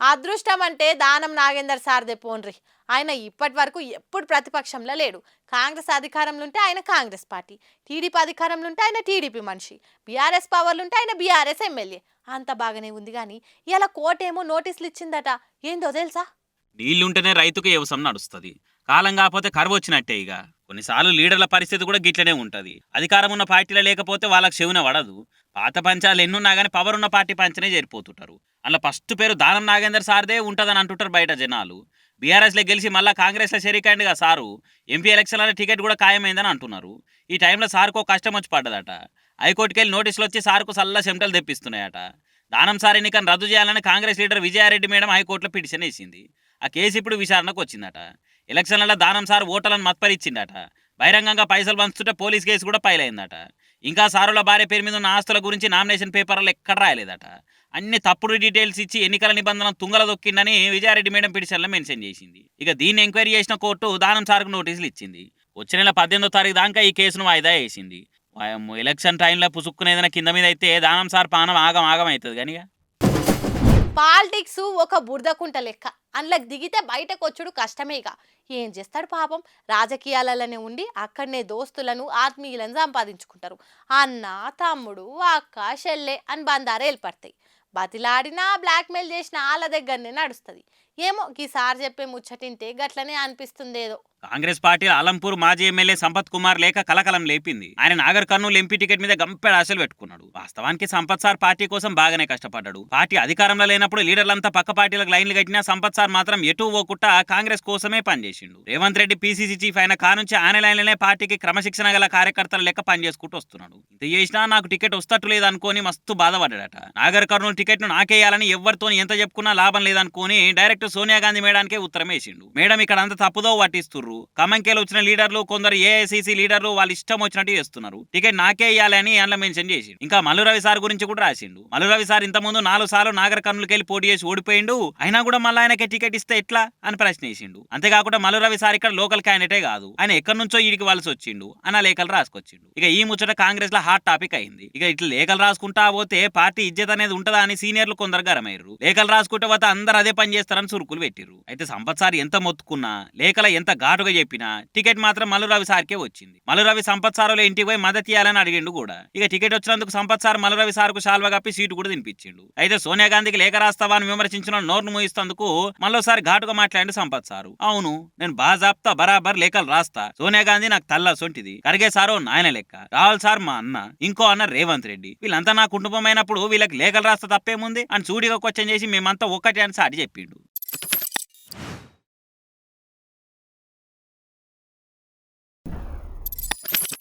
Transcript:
అదృష్టం అంటే దానం నాగేందర్ సార్దే పోన్రి. ఆయన ఇప్పటి వరకు ఎప్పుడు ప్రతిపక్షంలో లేడు. కాంగ్రెస్ అధికారంలో ఉంటే ఆయన కాంగ్రెస్ పార్టీ, టీడీపీ అధికారంలో ఉంటే ఆయన టీడీపీ మనిషి, బీఆర్ఎస్ పవర్లు ఉంటే ఆయన బీఆర్ఎస్ ఎమ్మెల్యే. అంత బాగానే ఉంది కానీ ఇలా కోర్టేమో నోటీసులు ఇచ్చిందట. ఏందో తెలుసా? నీళ్లుంటేనే రైతుకు వ్యవసాయం నడుస్తుంది. కాలం కాకపోతే కరువు వచ్చినట్టే. ఇక కొన్నిసార్లు లీడర్ల పరిస్థితి కూడా గిట్లనే ఉంటది. అధికారం ఉన్న పార్టీలో లేకపోతే వాళ్ళకి చెవున పడదు. పాత పంచాలు ఎన్నున్నా కానీ పవర్ ఉన్న పార్టీ పంచనే చేరిపోతుంటారు. అలా ఫస్ట్ పేరు దానం నాగేందర్ సార్దే ఉంటుందని అంటుంటారు బయట జనాలు. బీఆర్ఎస్లో గెలిచి మళ్ళీ కాంగ్రెస్లో షరీకైండుగా సారు. ఎంపీ ఎలక్షన్ల టికెట్ కూడా ఖాయమైందని అంటున్నారు. ఈ టైంలో సార్కు కష్టం వచ్చి పడ్డదట. హైకోర్టుకి వెళ్ళి నోటీసులు వచ్చి సార్కు సల్లా చెమటలు తెప్పిస్తున్నాయట. దానం సార్ ఎన్నికను రద్దు చేయాలని కాంగ్రెస్ లీడర్ విజయారెడ్డి మేడం హైకోర్టులో పిటిషన్ వేసింది. ఆ కేసు ఇప్పుడు విచారణకు వచ్చిందట. ఎలక్షన్లలో దానం సార్ ఓటర్లను మత్పరిచ్చిందట. బహిరంగంగా పైసలు పంచుతుంటే పోలీస్ కేసు కూడా ఫైల్ ఇంకా సారుల భార్య పేరు మీద ఉన్న ఆస్తుల గురించి నామినేషన్ పేపర్లు ఎక్కడ రాయలేదట. అన్ని తప్పుడు డీటెయిల్స్ ఇచ్చి ఎన్నికల నిబంధన తుంగల దొక్కిందని విజయారెడ్డి మేడం పిటిషన్లో మెన్షన్ చేసింది. ఇక దీన్ని ఎంక్వైరీ చేసిన కోర్టు దానం సార్కు నోటీసులు ఇచ్చింది. వచ్చే నెల 18వ తారీఖు దాకా ఈ కేసును వాయిదా వేసింది. ఎలక్షన్ టైంలో పుసుక్కునేదైనా కింద మీద అయితే దానం సార్ పానం ఆగం ఆగం అవుతుంది. కానీ పాలిటిక్స్ ఒక బురదకుంట లెక్క. అందులోకి దిగితే బయటకు వచ్చుడు కష్టమేగా. ఏం చేస్తాడు పాపం. రాజకీయాలలోనే ఉండి అక్కడనే దోస్తులను ఆత్మీయులను సంపాదించుకుంటారు. అన్న, తమ్ముడు, అక్క, చెల్లె అని బందారు ఏర్పడతాయి. బతిలాడినా బ్లాక్మెయిల్ చేసిన వాళ్ళ దగ్గరనే నడుస్తుంది. ఏమో ఈసారి చెప్పే ముచ్చటింటే గట్లనే అనిపిస్తుంది ఏదో. కాంగ్రెస్ పార్టీ అలంపూర్ మాజీ ఎమ్మెల్యే సంపత్ కుమార్ లేక కలకలం లేపింది. ఆయన నాగర్ కర్నూలు ఎంపీ టికెట్ మీద గంపెడు ఆశలు పెట్టుకున్నాడు. వాస్తవానికి సంపత్ సార్ పార్టీ కోసం బాగానే కష్టపడ్డాడు. పార్టీ అధికారంలో లేనప్పుడు లీడర్లంతా పక్క పార్టీలకు లైన్లు కట్టినా సంపత్ సార్ మాత్రం ఎటు పోకుండా కాంగ్రెస్ కోసమే పనిచేసిండు. రేవంత్ రెడ్డి పీసీసీ చీఫ్ అయిన కానుంచి ఆయన లైన్లనే పార్టీకి క్రమశిక్షణ గల కార్యకర్తల లెక్క పనిచేసుకుంటూ వస్తున్నాడు. ఇంత చేసినా నాకు టికెట్ వస్తట్టు లేదనుకోని మస్తు బాధపడ్డాడట. నాగర్ కర్నూలు టికెట్ ను నాకేయాలని ఎవరితో ఎంత చెప్పుకున్నా లాభం లేదనుకోని డైరెక్ట్ సోనియా గాంధీ మేడానికే ఉత్తరం వేసిండు. మేడం ఇక్కడ అంత తప్పుదో పట్టిస్తుర్రు. కమంకేలు వచ్చిన లీడర్లు, కొందరు ఏఐసీసీ లీడర్లు వాళ్ళు ఇష్టం వచ్చినట్టు చేస్తున్నారు. టికెట్ నాకే ఇయ్యాలని అందులో మెన్షన్ చేసిండు. ఇంకా మల్లు రవి సార్ గురించి కూడా రాసిండు. మల్లు రవి సార్ ఇంతకుముందు 4 సార్లు నాగర్ కర్నూలుకి వెళ్ళి పోటీ చేసి ఓడిపోయిండు. అయినా కూడా మళ్ళీ ఆయనకి టికెట్ ఇస్తే ఎట్లా అని ప్రశ్న వేసిండు. అంతేకాకుండా మల్లు రవి సార్ ఇక్కడ లోకల్ క్యాండిడేటే కాదు, ఆయన ఎక్కడి నుంచో ఈడికి వలసి వచ్చిండు అని లేఖలు రాసుకొచ్చిండు. ఇక ఈ ముచ్చట కాంగ్రెస్ లో హాట్ టాపిక్ అయింది. ఇక ఇట్లా లేఖలు రాసుకుంటా పోతే పార్టీ ఇజ్జత్ అనేది ఉంటదా అని సీనియర్లు కొందరు గరమయ్యారు. లేఖలు రాసుకుంటే పోతే అందరు అదే పని చేస్తారని సురుకులు పెట్టిర్రు. అయితే సంపత్ సార్ ఎంత మొత్తుకున్నా, లేఖల ఎంత ఘాటుగా చెప్పినా టికెట్ మాత్రం మల్లు రవి సార్కే వచ్చింది. మల్లు రవి సంపత్ సార్ ఇంటికి పోయి మద్దతు ఇవ్వాలని అడిగిండు కూడా. ఇక టికెట్ వచ్చినందుకు సంపత్ సార్ మల్లు రవి సార్కు శాల్వా కప్పి సీటు కూడా తినిపించిండు. అయితే సోనియా గాంధీకి లేఖ రాస్తావా అని విమర్శించిన నోరును మూయిస్తందుకు మళ్ళోసారి ఘాటుగా మాట్లాడి సంపత్ సారు, అవును నేను బాజాప్తా బరాబర్ లేఖలు రాస్తా. సోనియా గాంధీ నాకు తల్ల సొంటిది, ఖర్గే సారు నాయన లెక్క, రాహుల్ సార్ మా అన్న, ఇంకో అన్న రేవంత్ రెడ్డి, వీళ్ళంతా నా కుటుంబం అయినప్పుడు వీళ్ళకి లేఖలు రాస్తా తప్పేముంది అని సూటిగా క్వశ్చన్ చేసి మేమంతా ఒక్కటే అని సాటి చెప్పిండు.